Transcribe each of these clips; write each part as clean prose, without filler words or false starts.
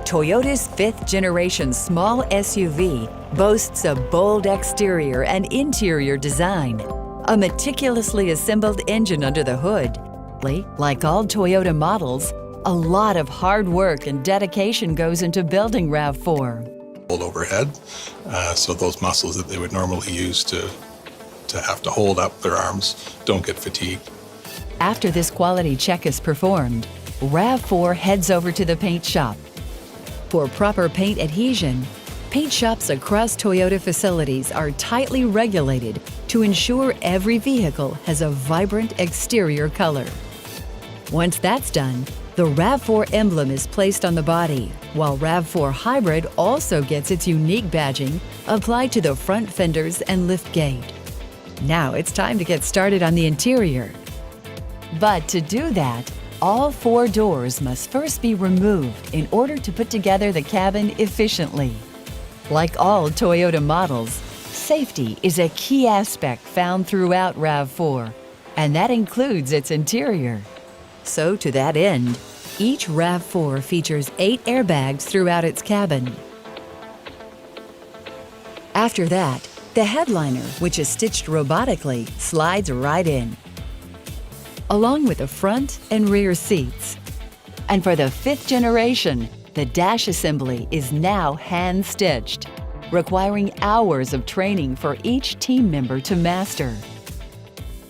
Toyota's fifth-generation small SUV boasts a bold exterior and interior design, a meticulously assembled engine under the hood. Like all Toyota models, a lot of hard work and dedication goes into building RAV4. Hold overhead, so those muscles that they would normally use to have to hold up their arms don't get fatigued. After this quality check is performed, RAV4 heads over to the paint shop. For proper paint adhesion, paint shops across Toyota facilities are tightly regulated to ensure every vehicle has a vibrant exterior color. Once that's done, the RAV4 emblem is placed on the body, while RAV4 Hybrid also gets its unique badging applied to the front fenders and liftgate. Now it's time to get started on the interior. But to do that, all 4 doors must first be removed in order to put together the cabin efficiently. Like all Toyota models, safety is a key aspect found throughout RAV4, and that includes its interior. So to that end, each RAV4 features 8 airbags throughout its cabin. After that, the headliner, which is stitched robotically, slides right in, along with the front and rear seats. And for the 5th generation, the dash assembly is now hand-stitched, requiring hours of training for each team member to master.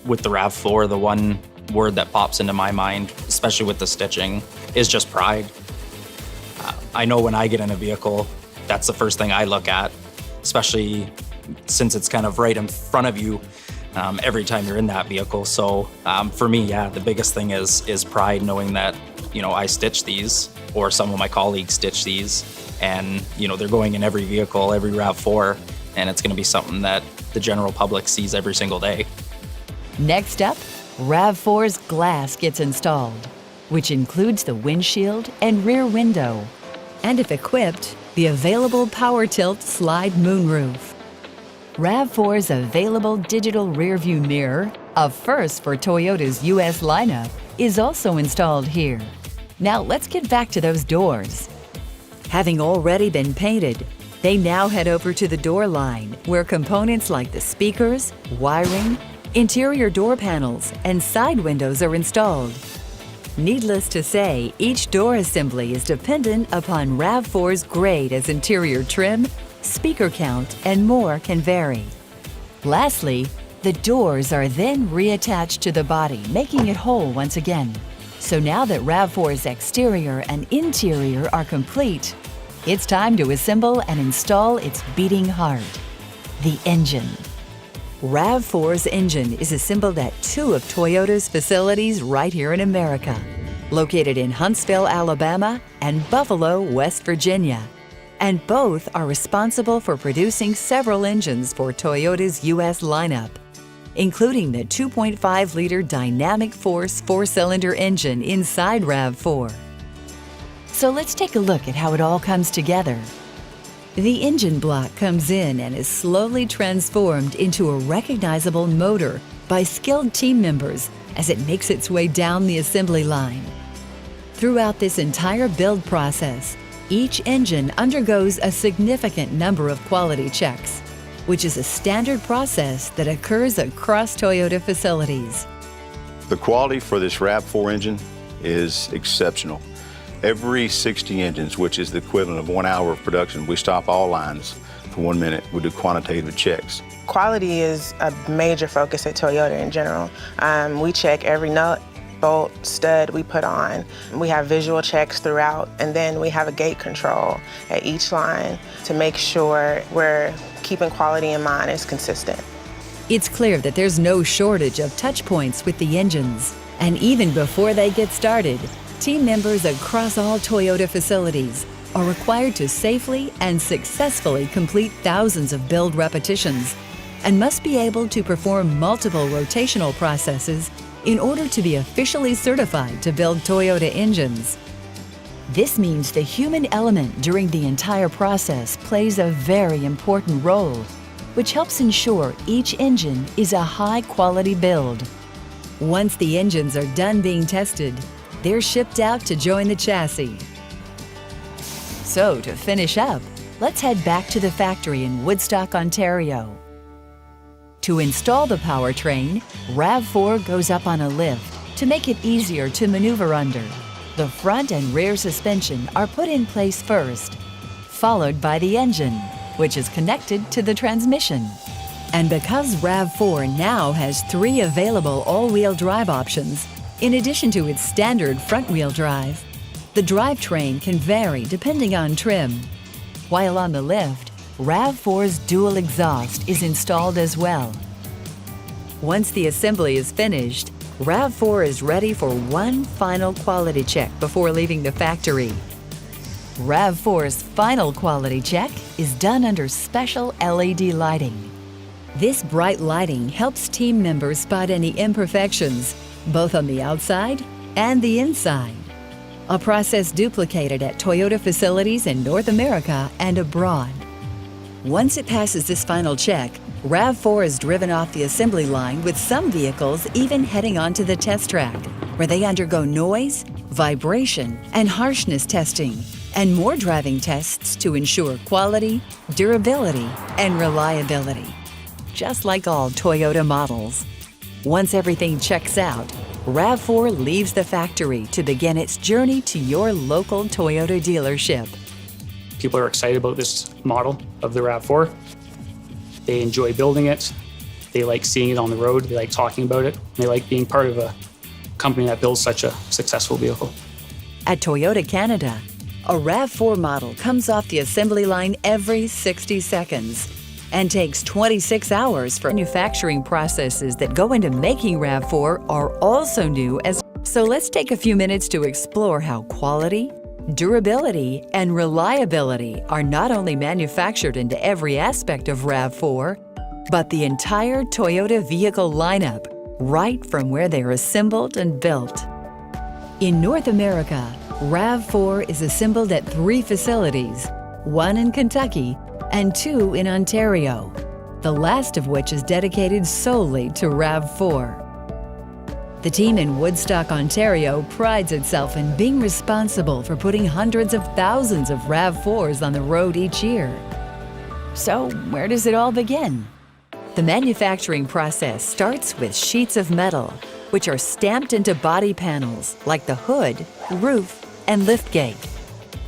With the RAV4, the one word that pops into my mind, especially with the stitching, is just pride. I know when I get in a vehicle, that's the first thing I look at, especially since it's kind of right in front of you every time you're in that vehicle. So for me, yeah, the biggest thing is pride, knowing that, you know, I stitch these, or some of my colleagues stitch these, and, you know, they're going in every vehicle, every RAV4, and it's going to be something that the general public sees every single day. Next up, RAV4's glass gets installed, which includes the windshield and rear window, and if equipped, the available power tilt slide moonroof. RAV4's available digital rearview mirror, a first for Toyota's US lineup, is also installed here. Now let's get back to those doors. Having already been painted, they now head over to the door line, where components like the speakers, wiring, interior door panels, and side windows are installed. Needless to say, each door assembly is dependent upon RAV4's grade, as interior trim, speaker count, and more can vary. Lastly, the doors are then reattached to the body, making it whole once again. So now that RAV4's exterior and interior are complete, it's time to assemble and install its beating heart, the engine. RAV4's engine is assembled at 2 of Toyota's facilities right here in America, located in Huntsville, Alabama, and Buffalo, West Virginia. And both are responsible for producing several engines for Toyota's US lineup, including the 2.5-liter Dynamic Force 4-cylinder engine inside RAV4. So let's take a look at how it all comes together. The engine block comes in and is slowly transformed into a recognizable motor by skilled team members as it makes its way down the assembly line. Throughout this entire build process, each engine undergoes a significant number of quality checks, which is a standard process that occurs across Toyota facilities. The quality for this RAV4 engine is exceptional. Every 60 engines, which is the equivalent of 1 hour of production, we stop all lines for 1 minute. We do quantitative checks. Quality is a major focus at Toyota in general. We check every nut, bolt, stud we put on. We have visual checks throughout, and then we have a gate control at each line to make sure we're keeping quality in mind and it's consistent. It's clear that there's no shortage of touch points with the engines, and even before they get started, team members across all Toyota facilities are required to safely and successfully complete thousands of build repetitions and must be able to perform multiple rotational processes in order to be officially certified to build Toyota engines. This means the human element during the entire process plays a very important role, which helps ensure each engine is a high-quality build. Once the engines are done being tested, they're shipped out to join the chassis. So to finish up, let's head back to the factory in Woodstock, Ontario. To install the powertrain, RAV4 goes up on a lift to make it easier to maneuver under. The front and rear suspension are put in place first, followed by the engine, which is connected to the transmission. And because RAV4 now has 3 available all-wheel drive options, in addition to its standard front-wheel drive, the drivetrain can vary depending on trim. While on the lift, RAV4's dual exhaust is installed as well. Once the assembly is finished, RAV4 is ready for one final quality check before leaving the factory. RAV4's final quality check is done under special LED lighting. This bright lighting helps team members spot any imperfections, both on the outside and the inside. A process duplicated at Toyota facilities in North America and abroad. Once it passes this final check, RAV4 is driven off the assembly line, with some vehicles even heading onto the test track, where they undergo noise, vibration, and harshness testing, and more driving tests to ensure quality, durability, and reliability. Just like all Toyota models. Once everything checks out, RAV4 leaves the factory to begin its journey to your local Toyota dealership. People are excited about this model of the RAV4. They enjoy building it. They like seeing it on the road. They like talking about it. They like being part of a company that builds such a successful vehicle. At Toyota Canada, a RAV4 model comes off the assembly line every 60 seconds and takes 26 hours for manufacturing processes that go into making RAV4 are also new as. So let's take a few minutes to explore how quality, durability, and reliability are not only manufactured into every aspect of RAV4, but the entire Toyota vehicle lineup, right from where they are assembled and built. In North America, RAV4 is assembled at 3 facilities, 1 in Kentucky and 2 in Ontario, the last of which is dedicated solely to RAV4. The team in Woodstock, Ontario prides itself in being responsible for putting hundreds of thousands of RAV4s on the road each year. So where does it all begin? The manufacturing process starts with sheets of metal, which are stamped into body panels like the hood, roof, and liftgate.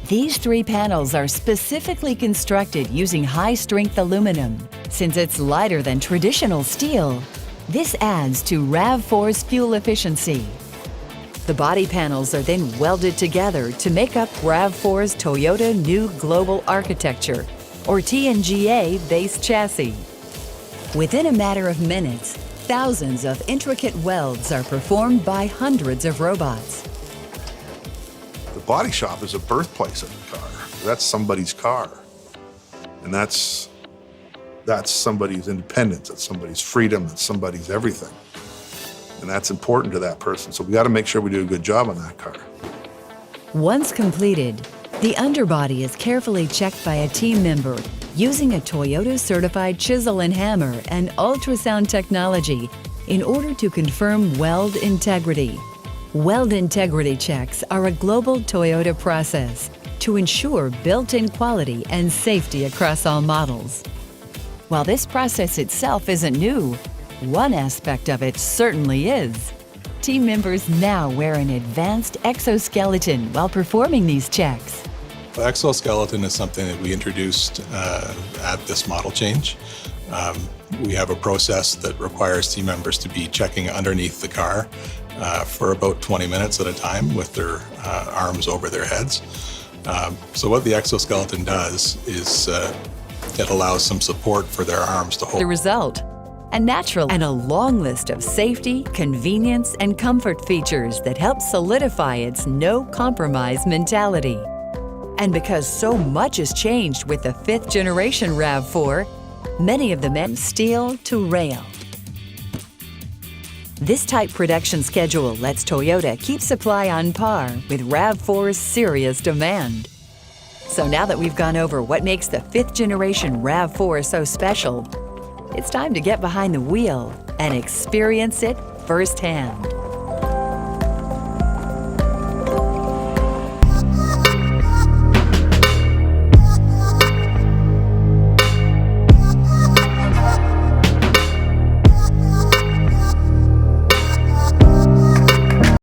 These 3 panels are specifically constructed using high-strength aluminum. Since it's lighter than traditional steel, this adds to RAV4's fuel efficiency. The body panels are then welded together to make up RAV4's Toyota New Global Architecture, or TNGA base chassis. Within a matter of minutes, thousands of intricate welds are performed by hundreds of robots. The body shop is a birthplace of the car. That's somebody's car. And that's somebody's independence, that's somebody's freedom, that's somebody's everything. And that's important to that person. So we got to make sure we do a good job on that car. Once completed, the underbody is carefully checked by a team member using a Toyota-certified chisel and hammer and ultrasound technology in order to confirm weld integrity. Weld integrity checks are a global Toyota process to ensure built-in quality and safety across all models. While this process itself isn't new, one aspect of it certainly is. Team members now wear an advanced exoskeleton while performing these checks. The exoskeleton is something that we introduced at this model change. We have a process that requires team members to be checking underneath the car for about 20 minutes at a time with their arms over their heads. So what the exoskeleton does is it allows some support for their arms to hold. The result, a natural and a long list of safety, convenience, and comfort features that help solidify its no-compromise mentality. And because so much has changed with the 5th generation RAV4, many of the men steel to rail. This tight production schedule lets Toyota keep supply on par with RAV4's serious demand. So now that we've gone over what makes the 5th generation RAV4 so special, it's time to get behind the wheel and experience it firsthand.